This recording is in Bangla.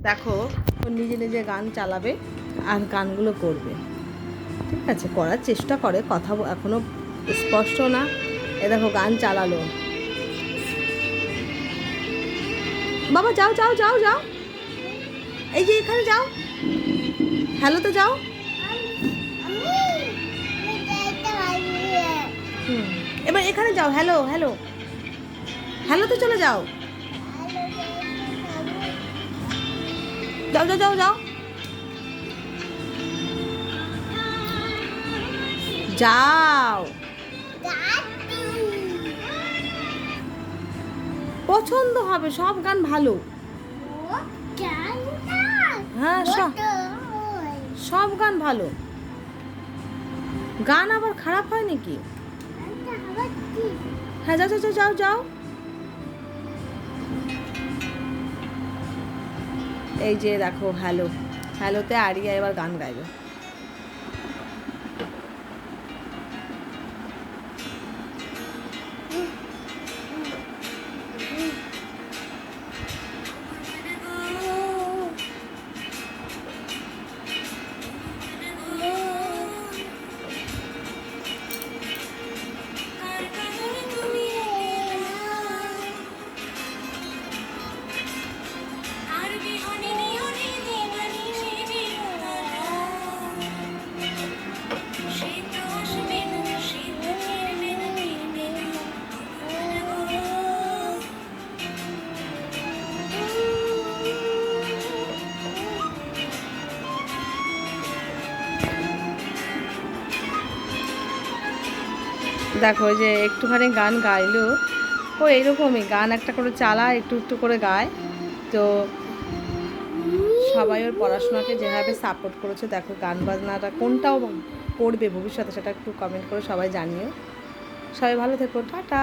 দেখো ও নিজে নিজে গান চালাবে আর গানগুলো করবে, ঠিক আছে, করার চেষ্টা করে, কথা এখনো স্পষ্ট না। এ দেখো গান চালালো। বাবা যাও যাও যাও যাও, এই যে এখানে যাও, হ্যালোতে যাও। এবার এখানে যাও, হ্যালো হ্যালো, হ্যালোতে চলে যাও, যাও যাও যাও যাও যাও। পছন্দ হবে, সব গান ভালো। হ্যাঁ সব গান ভালো, গান আবার খারাপ হয় নাকি? হ্যাঁ যাও যাও যাও যাও। এই যে দেখো হ্যালো, হ্যালোতে আরিয়া এবার গান গাইবে। দেখো যে একটুখানি গান গাইলো, ও এইরকমই গান একটা করে চালায়, একটু একটু করে গায়। তো সবাই ওর পড়াশোনাকে যেভাবে সাপোর্ট করেছে, দেখো গান বাজনাটা কোনটাও করবে ভবিষ্যতে সেটা একটু কমেন্ট করে সবাই জানিও। সবাই ভালো থেকো, টাটা।